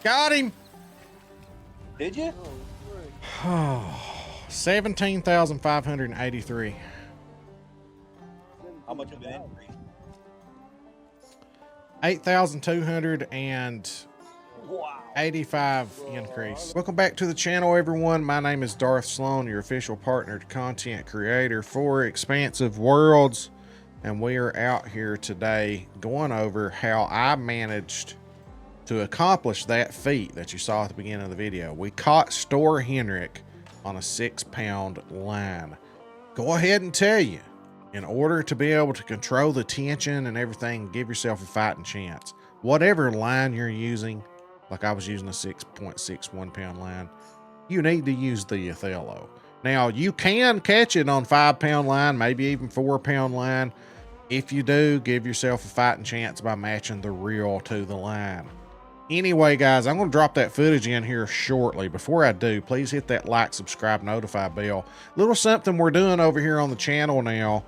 Got him. Did you? Oh, 17,583. How much of an increase? 8,285 increase. Welcome back to the channel, everyone. My name is Darth Slone, your official partner to content creator for Expansive Worlds. And we are out here today going over how I managed to accomplish that feat that you saw at the beginning of the video. We caught Store Henrik on a 6-pound line. Go ahead and tell you, in order to be able to control the tension and everything, give yourself a fighting chance. Whatever line you're using, like I was using a 6.61 pound line, you need to use the Othello. Now, you can catch it on 5-pound line, maybe even 4-pound line. If you do, give yourself a fighting chance by matching the reel to the line. Anyway, guys, I'm going to drop that footage in here shortly. Before I do, please hit that like, subscribe, notify bell. Little something we're doing over here on the channel now.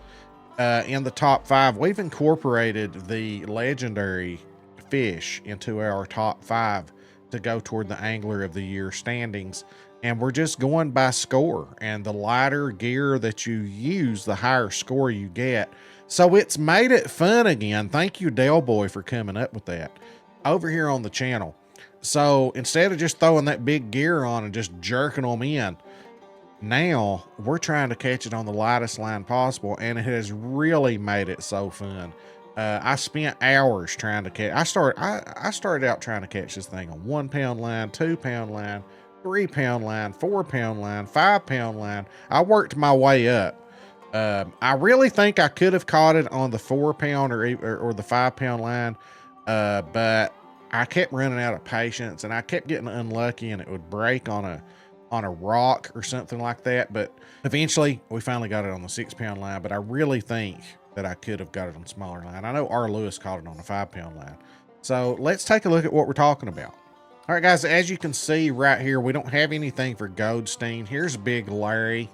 In the top 5, we've incorporated the legendary fish into our top 5 to go toward the Angler of the Year standings. And we're just going by score. And the lighter gear that you use, the higher score you get. So it's made it fun again. Thank you, Del Boy, for coming up with that over here on the channel. So instead of just throwing that big gear on and just jerking them in, now we're trying to catch it on the lightest line possible, and it has really made it so fun. I spent hours trying to catch. I started out trying to catch this thing on 1-pound line, 2-pound line, 3-pound line, 4-pound line, 5-pound line. I worked my way up. I really think I could have caught it on the 4-pound or the 5-pound line, but I kept running out of patience, and I kept getting unlucky, and it would break on a rock or something like that. But eventually we finally got it on the 6-pound line, but I really think that I could have got it on smaller line. I know R. Lewis caught it on a 5-pound line. So let's take a look at what we're talking about. All right, guys, as you can see right here, we don't have anything for Goldstein. Here's Big Larry.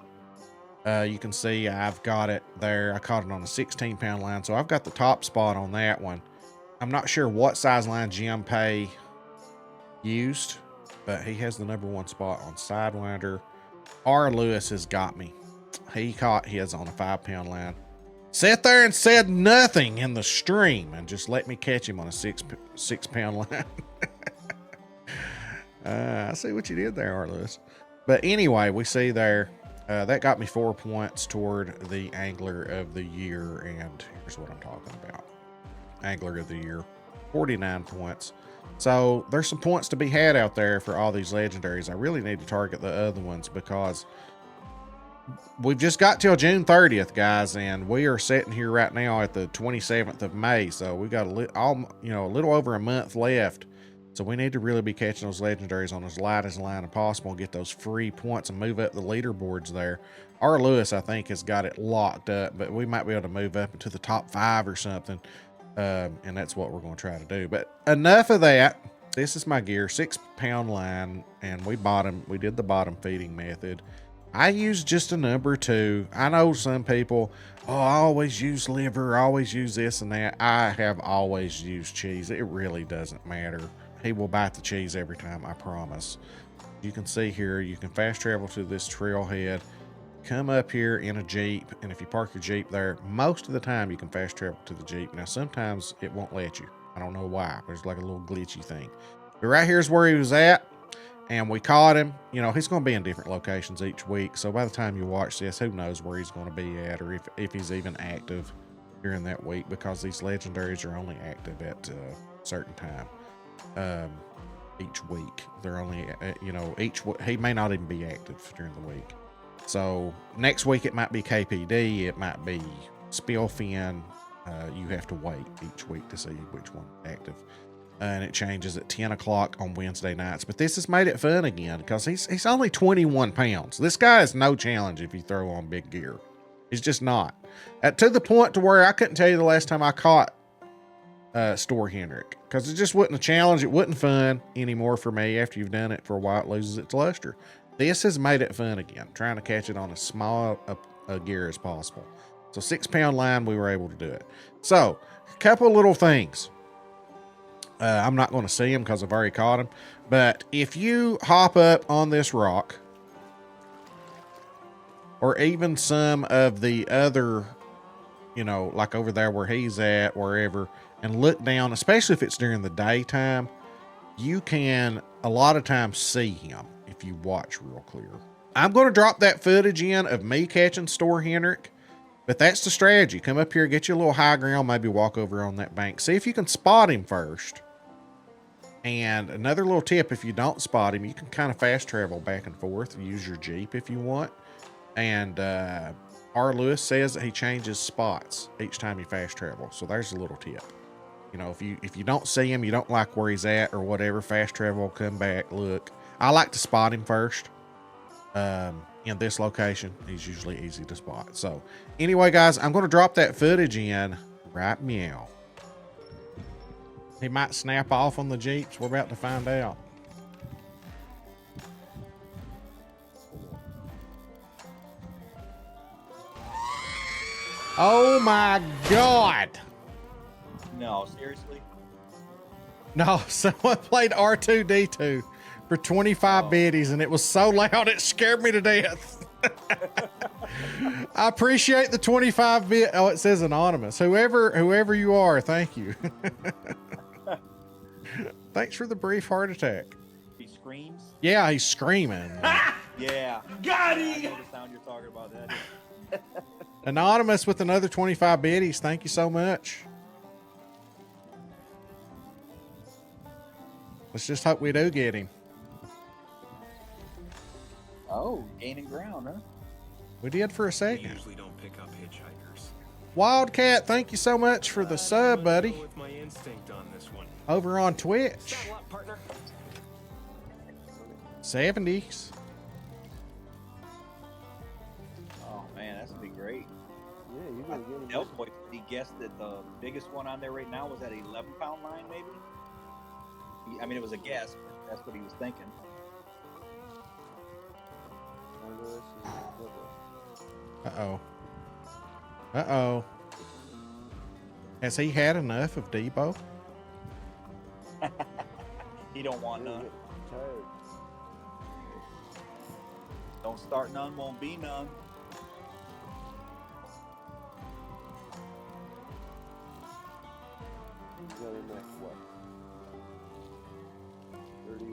You can see I've got it there. I caught it on a 16-pound line, so I've got the top spot on that one. I'm not sure what size line Jim Pay used, but he has the #1 spot on Sidewinder. R. Lewis has got me. He caught his on a 5-pound line. Sat there and said nothing in the stream and just let me catch him on a 6-pound line. I see what you did there, R. Lewis. But anyway, we see there, that got me 4 points toward the Angler of the Year. And here's what I'm talking about. Angler of the Year, 49 points. So there's some points to be had out there for all these legendaries. I really need to target the other ones because we've just got till June 30th, guys, and we are sitting here right now at the 27th of May. So we got a little over a month left. So we need to really be catching those legendaries on as light as line as possible and get those free points and move up the leaderboards there. R. Lewis, I think, has got it locked up, but we might be able to move up into the top 5 or something. And that's what we're going to try to do. But enough of that. This is my gear, 6-pound line, and we did the bottom feeding method. I use just a #2. I know some people, oh, I always use liver, I always use this and that. I have always used cheese. It really doesn't matter. He will bite the cheese every time, I promise. You can see here, you can fast travel to this trailhead. Come up here in a Jeep, and if you park your Jeep there, most of the time you can fast travel to the Jeep. Now, sometimes it won't let you. I don't know why. There's like a little glitchy thing. But right here's where he was at, and we caught him. You know, he's going to be in different locations each week, so by the time you watch this, who knows where he's going to be at or if he's even active during that week, because these legendaries are only active at a certain time each week. They're only, he may not even be active during the week. So next week it might be KPD, it might be Spillfin. You have to wait each week to see which one is active. And it changes at 10 o'clock on Wednesday nights. But this has made it fun again because he's only 21 pounds. This guy is no challenge if you throw on big gear. He's just not. To the point to where I couldn't tell you the last time I caught Store Henrik, because it just wasn't a challenge. It wasn't fun anymore for me. After you've done it for a while, it loses its luster. This has made it fun again, trying to catch it on as small a gear as possible. So 6-pound line, we were able to do it. So a couple little things. I'm not going to see him because I've already caught him. But if you hop up on this rock, or even some of the other, you know, like over there where he's at, wherever, and look down, especially if it's during the daytime, you can a lot of times see him if you watch real clear. I'm going to drop that footage in of me catching Store Henrik, but that's the strategy. Come up here, get you a little high ground, maybe walk over on that bank. See if you can spot him first. And another little tip, if you don't spot him, you can kind of fast travel back and forth. Use your Jeep if you want. And R. Lewis says that he changes spots each time you fast travel. So there's a little tip. You know, if you don't see him, you don't like where he's at or whatever, fast travel, come back, look. I like to spot him first. In this location, he's usually easy to spot. So anyway, guys, I'm going to drop that footage in right meow. He might snap off on the Jeeps. We're about to find out. Oh my God. No, seriously? No, someone played R2D2 for 25 biddies and it was so loud it scared me to death. I appreciate the 25 bit. Oh, it says anonymous. Whoever you are, thank you. Thanks for the brief heart attack. He screams? Yeah, he's screaming. Yeah. Got I him! know the sound you're talking about. That. Anonymous with another 25 biddies. Thank you so much. Let's just hope we do get him. Oh, gaining ground, huh? We did for a We second. usually don't pick up hitchhikers. Wildcat, thank you so much for the sub, buddy. With my instinct on this one. Over on Twitch. Saddle up, partner. 70s. Oh man, that's gonna be great. Yeah, you're gonna get him. Delboy, he guessed that the biggest one on there right now was that 11-pound line, maybe. I mean, it was a guess, but that's what he was thinking. Uh-oh. Uh-oh. Has he had enough of Debo? He don't want none. Don't start none, won't be none. He's got him at what? 30.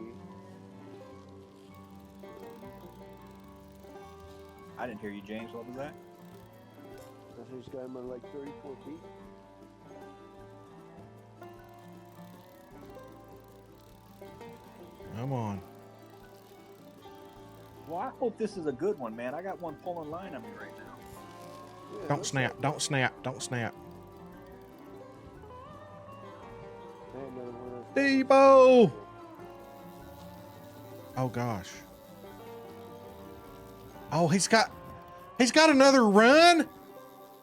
I didn't hear you, James. What was that? I think he's got him at like 34 feet. Come on. Well, I hope this is a good one, man. I got one pulling line on me right now. Yeah, Don't looks snap. like- Don't snap. Don't snap. Man, another one of those- Debo! Oh, gosh. Oh, he's got another run?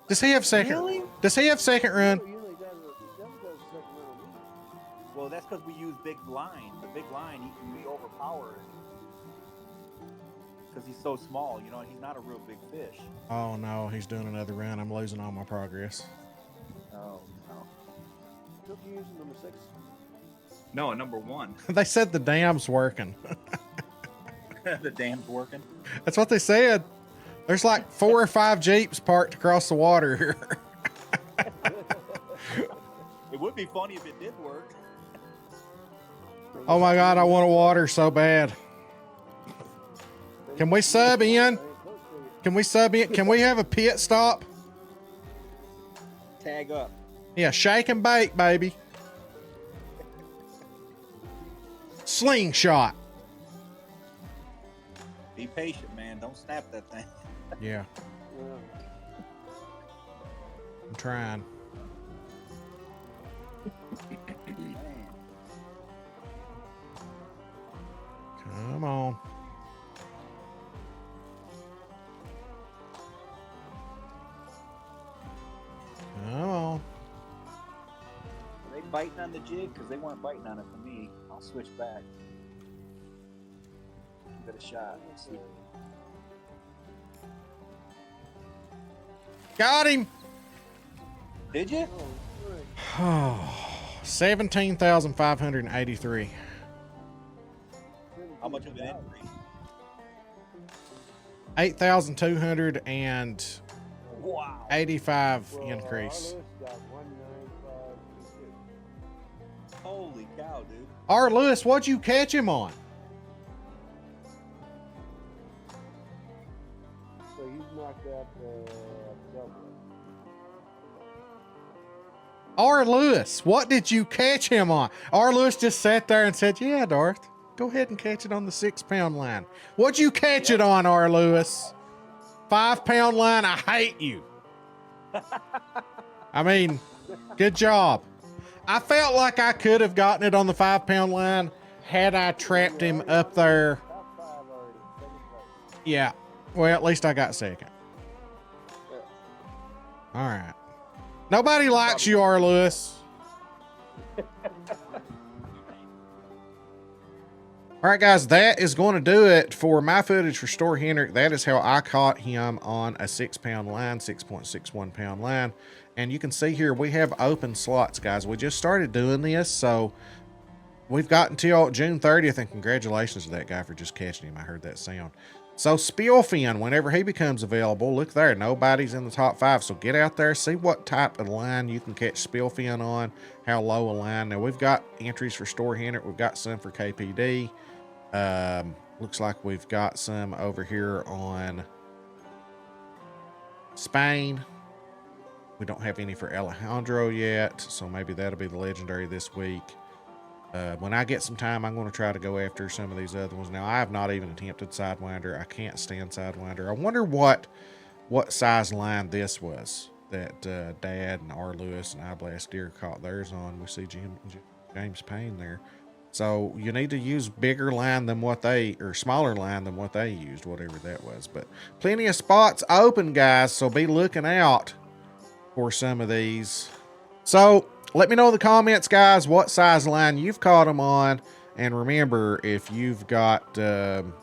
Does he have second? Really? Does he have second run? He only does a second round of me. Well, that's because we use big line. The big line, we overpower it. Because he's so small, you know, and he's not a real big fish. Oh, no. He's doing another run. I'm losing all my progress. Oh, no. Took you using number 6. No, number 1. They said the dam's working. The dam's working. That's what they said. There's like 4 or 5 Jeeps parked across the water here. It would be funny if it did work. Oh my God, I want a water so bad. Can we sub in? Can we sub in? Can we have a pit stop? Tag up. Yeah, shake and bake, baby. Slingshot. Be patient, man. Don't snap that thing. Yeah, Yeah. I'm trying. Man. Come on. Come on. Are they biting on the jig? Because they weren't biting on it for me. I'll switch back. Give it a shot. Let's see. Got him. Did you? Oh, good. Oh, 17,583. How much of an increase? 8,285 Wow. increase. Our list got 19522. Holy cow, dude. R. Lewis, what'd you catch him on? So he's knocked out double. R. Lewis, what did you catch him on? R. Lewis just sat there and said, yeah, Darth, go ahead and catch it on the 6-pound line. What'd you catch it on, R. Lewis? 5-pound line, I hate you. I mean, good job. I felt like I could have gotten it on the 5-pound line had I trapped him up there. Top 5 already. Second place. Yeah. Well, at least I got second. All right. Nobody likes you, R. Lewis. All right, guys, that is going to do it for my footage for Store Henrik. That is how I caught him on a 6-pound line, 6.61 pound line. And you can see here we have open slots, guys. We just started doing this, so we've got until June 30th, and congratulations to that guy for just catching him. I heard that sound. So Spielfin, whenever he becomes available, look there, nobody's in the top 5. So get out there, see what type of line you can catch Spielfin on, how low a line. Now we've got entries for Store Henrik. We've got some for KPD. Looks like we've got some over here on Spain. We don't have any for Alejandro yet, so maybe that'll be the legendary this week. When I get some time, I'm going to try to go after some of these other ones. Now, I have not even attempted Sidewinder. I can't stand Sidewinder. I wonder what size line this was that Dad and R. Lewis and I Blast Deer caught theirs on. We see James Payne there. So you need to use bigger line than what they, or smaller line than what they used, whatever that was. But plenty of spots open, guys, so be looking out for some of these. So let me know in the comments, guys, what size line you've caught them on. And remember, if you've got him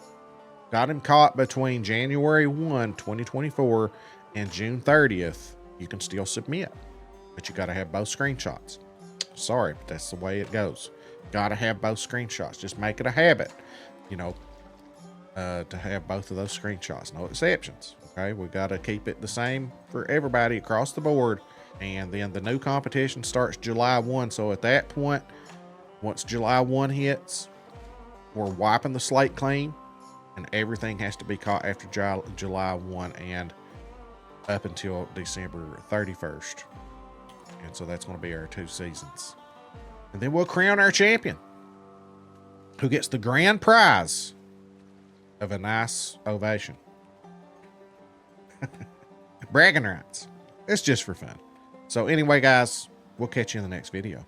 caught between January 1, 2024 and June 30th, you can still submit. But you got to have both screenshots. Sorry, but that's the way it goes. Got to have both screenshots. Just make it a habit, you know, to have both of those screenshots. No exceptions. Okay, we got to keep it the same for everybody across the board. And then the new competition starts July 1. So at that point, once July 1 hits, we're wiping the slate clean, and everything has to be caught after July 1 and up until December 31st. And so that's going to be our 2 seasons. And then we'll crown our champion, who gets the grand prize of a nice ovation. Bragging rights. It's just for fun. So anyway, guys, we'll catch you in the next video.